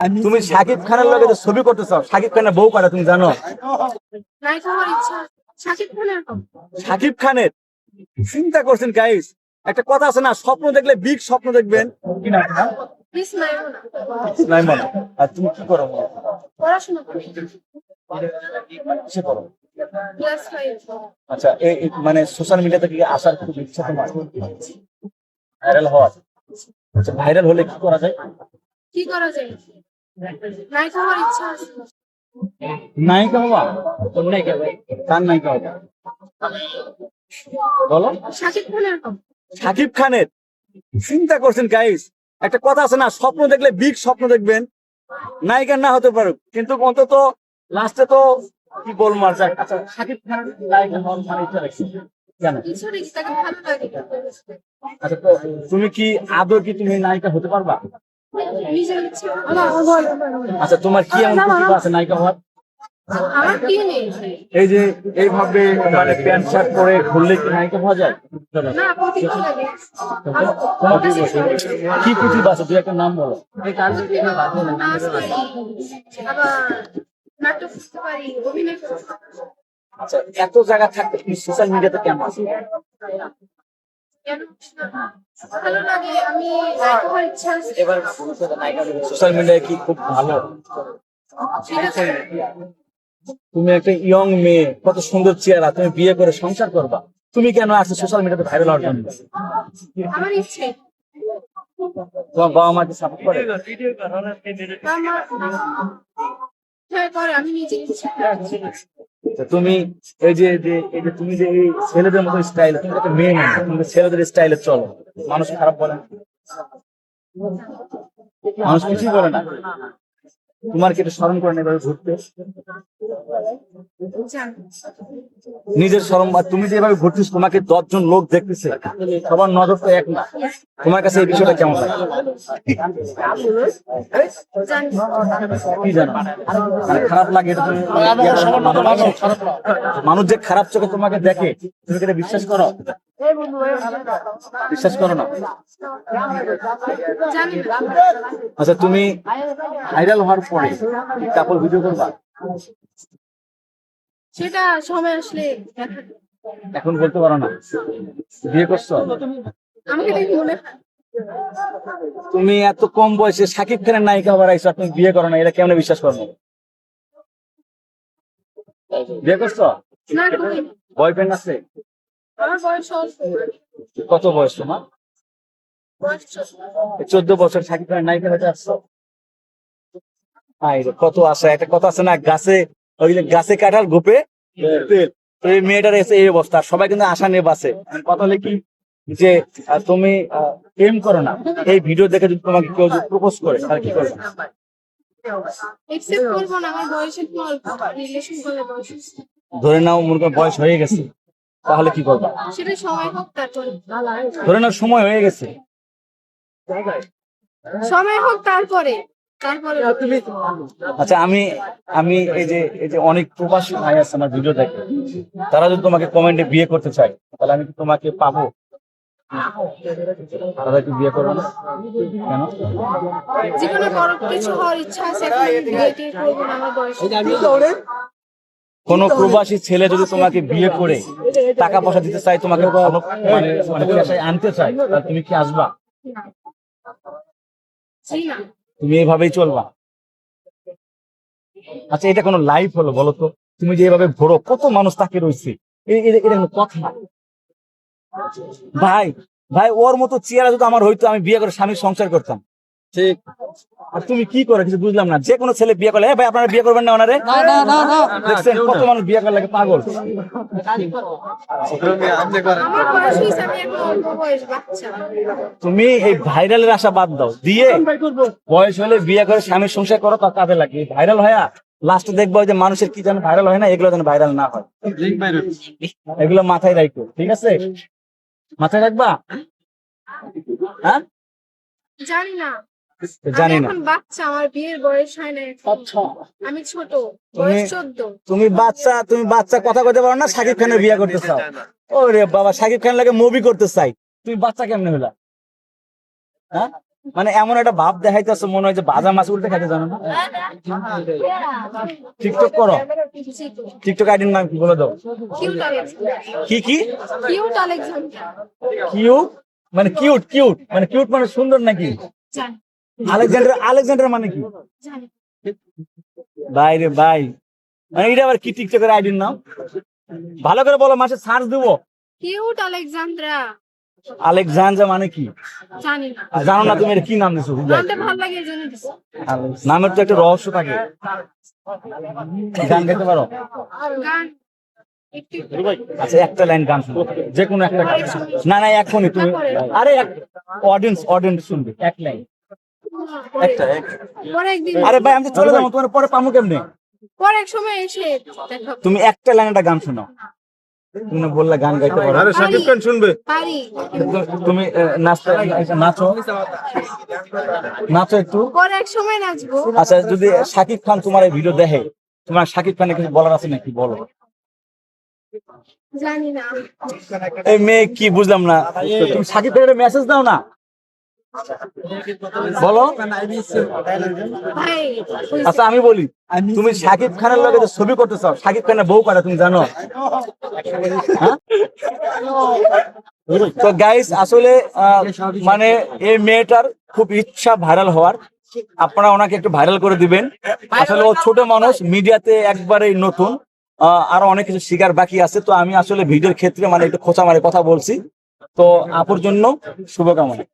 তুমি শাকিব খানের লগে যে ছবি করতে চাও, শাকিব খানের বউ কারা তুমি জানো? নায়িকা হওয়ার ইচ্ছা আছে। শাকিব খানের কম। শাকিব খানের চিন্তা করছেন গাইস? একটা কথা আছে না, স্বপ্ন দেখলে বিগ স্বপ্ন দেখবেন। কি না প্লিজ মাইমুনা। নাই মানে? আর তুমি কি করো? পড়াশোনা করি। কিসে করো? ক্লাস 5। আচ্ছা, মানে সোশ্যাল মিডিয়াতে কি আসার খুব ইচ্ছা তোমার, ভাইরাল হওয়ার? আচ্ছা, ভাইরাল হলে কি করা যায়? কি করা যায়? নায়িকা হওয়ার ইচ্ছা আছে। নায়িকা হওয়া? কোন নায়িকা ভাই? কার নায়িকা হওয়া বলো? শাকিব খানের কম। শাকিব খানের চিন্তা করছেন গাইস? একটা কথা আছে না, স্বপ্ন দেখলে বিগ স্বপ্ন দেখবেন। নায়িকা না হতে পারুক, কিন্তু অন্তত লাস্টে তো কি বলবো আর যাক। আচ্ছা, শাকিব খানের নায়িকা হওয়ার মানে ইচ্ছা রাখছি কেন? কিছু নেই, তাকে ভালো লাগে। আচ্ছা, তো তুমি কি আদৌ কি তুমি নায়িকা হতে পারবা? নিজের ইচ্ছা। আচ্ছা, তোমার কি এমন প্রতিভা আছে নায়িকা হওয়ার? আমার কি নেই? এই যে এইভাবে মানে প্যান্ট শার্ট পরে ঘুরলে কি নায়িকা হওয়া যায়? না, প্রতিভা লাগে। কি প্রতিভা আছে, তুই একটা নাম বলো। নাচ পারি, আবার নাটক করতে পারি, অভিনয় করতে পারি। আচ্ছা, এত জায়গা থাকতে তুমি সোশ্যাল মিডিয়াতে কেমন আছো? কেন? ভালো লাগে। আমি নায়িকা হওয়ার ইচ্ছা আছে। এবার সোশ্যাল মিডিয়ায় কি খুব ভালো? ঠিক আছে। তুমি একটা ইয়ং মেয়ে, কত সুন্দর চেহারা, তুমি বিয়ে করে সংসার করবা, তুমি কেন আসছো সোশ্যাল মিডিয়াতে ভাইরাল হওয়ার জন্য? আমার ইচ্ছে। তোমার বাবা মা কি সাপোর্ট করে? হ্যাঁ, করে। আমি নিজে ইচ্ছা। তো তুমি এই যে তুমি যে এই ছেলেদের মতো স্টাইল, তুমি একটা মেয়ে না, তুমি তো ছেলেদের স্টাইলে চলো, মানুষ খারাপ বলে না? মানুষ কিছুই বলে না? তোমার কি এটা স্মরণ করে না এভাবে ঘুরতে? জানি। নিজের শরম, আর তুমি যে এভাবে ঘুরছিস, তোমাকে 10 জন লোক দেখতেছে, সবার নজর তো এক না। তোমার কাছে এই বিষয়টা কেমন লাগে? জানি। কি জানো, মানে খারাপ লাগে এটা তুমি? মানুষ যে খারাপ চোখে তোমাকে দেখে, তুমি কি এটা বিশ্বাস করো? বিশ্বাস করো না? জানি না। আচ্ছা, তুমি ভাইরাল হওয়ার পরে কাপড় ভিডিও করবা? সেটা সময় আসলে দেখা যাবে। এখন বলতে পারো না? বিয়ে করছো? আমাকে দেখে মনে হয়। তুমি এত কম বয়সে শাকিব খানের নায়িকা হবার আইছো, আর তুমি বিয়ে করো না, এটা কেমন বিশ্বাস করো না? বিয়ে করছো? না, করি না। বয়ফ্রেন্ড আছে? আমার বয়স অল্প। কত বয়স তোমার? বয়স 14। 14 বছর শাকিব খানের নায়িকা হতে আসছো? কত আশা, একটা কথা আছে না, গাছে ওই যে গাছে কাঁঠাল গোপে তেল। তো এই মেয়েটার এসে এই অবস্থা, সবাই কিন্তু আশা নিয়ে বাসে। কথা হলে কি যে তুমি প্রেম করো না, এই ভিডিও দেখে যদি তোমাকে কেউ প্রপোজ করে, তাহলে কি করবে? একসেপ্ট করবো না, আমার বয়স একটু অল্প। রিলেশন করলে বয়স হচ্ছে। ধরে নাও মনে করো বয়স হয়ে গেছে, তাহলে কি করবা? সেটা সময় হোক তারপরে। ধরে নাও সময় হয়ে গেছে, সময় হোক তারপরে। তারপরে আচ্ছা, আমি আমি এই যে অনেক প্রবাসী ভাই আছে আমার ভিডিও দেখে, তারা যদি তোমাকে কমেন্টে বিয়ে করতে চায়, তাহলে আমি কি তোমাকে পাবো? তারা কি বিয়ে করবে না কেন? জীবনে বড় কিছু হওয়ার ইচ্ছা আছে, এখন বিয়ে টিয়ে করবো না, আমার বয়স। কোন প্রবাসী ছেলে যদি তোমাকে বিয়ে করে টাকা পয়সা দিতে চায়, তোমাকে মানে মানে পেশায় আনতে চায়, তাহলে তুমি কি আসবা? জি না। তুমি এইভাবেই চলবা? আচ্ছা, এটা কোনো লাইফ হলো বলো তো? তুমি যে এইভাবে ঘোরো, কত মানুষ তাকে রয়েছে, এটা কোনো কথা? ভাই ভাই, ওর মতো চেহারা যদি আমার হইতো, আমি বিয়ে করে স্বামীর সংসার করতাম। ঠিক। আর তুমি কি করে কিছু বুঝলাম না, যে কোনো ছেলে বিয়ে করলে, ভাই আপনারা বিয়ে করবেন না ওনারে? দেখছেন কত মানুষ বিয়ে করার লাগে পাগল। আমার বয়স হয়েছে, আমি এখন অল্প বয়স, বাচ্চা। তুমি এই ভাইরালের আশা বাদ দাও, দিয়ে বয়স হলে বিয়ে করে স্বামীর সংসার করো, তার কাজে লাগে। ভাইরাল হয়ে লাস্টে দেখবো যে মানুষের কি যেন ভাইরাল হয় না, এগুলো যেন ভাইরাল না হয়। এগুলো মাথায় রাখো, ঠিক আছে? মাথায় রাখবা? হ্যাঁ, জানি না। জানি আমি না। এখন বাচ্চা, আমার বিয়ের বয়স হয় না এখন। আমি ছোট, বয়স 14। তুমি বাচ্চা কথা কইতে পারো না, শাকিব খানের বিয়ে করতে চাও? ওরে বাবা, শাকিব খান লাগে মুভি করতে চাই, তুমি বাচ্চা কেমনে হলা? হ্যাঁ, মানে এমন একটা ভাব দেখাইতেছে মনে হয় যে ভাজা মাছ উল্টে খাইতে জানো না। টিকটক করো, টিকটক আইডির নাম কি বলে দাও। Cute Alexander. কি কি কিউট আলেকজান্ডার। কিউট মানে কিউট, কিউট মানে কিউট মানে সুন্দর নাকি? জানি আলেকজান্ডার, আলেকজান্ডার মানে কি? জানি। ভাই রে ভাই, মানে এটা আবার কি টিকটকের আইডির নাম? ভালো করে বলো, মাসে সার্চ দেবো। Cute Alexandra. আলেকজান্ডার মানে কি জানি না। জানো না তুমি? এটা কি নাম দিছো? নামটা ভালো লাগে এই জন্য দিছি। নামের তো একটা রহস্য থাকে। গান গাইতে পারো? গান একটু একটু। আচ্ছা একটা লাইন গান শুনো, যে কোনো একটা গান। না না এখনই তুমি, আরে অডিয়েন্স, অডিয়েন্স শুনবে, এক লাইন একটা পরে একদিন, আরে ভাই আমি তো চলে যাবো, তোমার পরে পামু কেমনে? পরে এক সময় এসে দেখাবো। তুমি একটা লাইন একটা গান শোনাও। তুমি না বললা গান গাইতে পারো। আরে শাকিব খান শুনবে। পারি। তুমি নাচতে, নাচো, নাচো একটু। পরে এক সময় নাচবো। আচ্ছা যদি শাকিব খান তোমার এই ভিডিও দেখে, তোমার শাকিব খানের কিছু বলার আছে নাকি বলো? জানি না। এই মেয়ে কি বুঝলাম না, তুমি শাকিব খানের মেসেজ দাও না, বলো। ভাই আচ্ছা আমি বলি, তুমি শাকিব খানের লগে যে ছবি করতে চাও, শাকিব খানের বউ কারা তুমি জানো? হ্যাঁ? তো গাইস আসলে মানে এই মেয়েটার খুব ইচ্ছা ভাইরাল হওয়ার, আপনারা ওনাকে একটু ভাইরাল করে দিবেন। আসলে ও ছোট মানুষ, মিডিয়াতে একবারেই নতুন, আরো অনেক কিছু শিকার বাকি আছে। তো আমি আসলে ভিডিওর ক্ষেত্রে মানে একটু খোঁচা মারে কথা বলছি। তো আপুর জন্য শুভকামনা।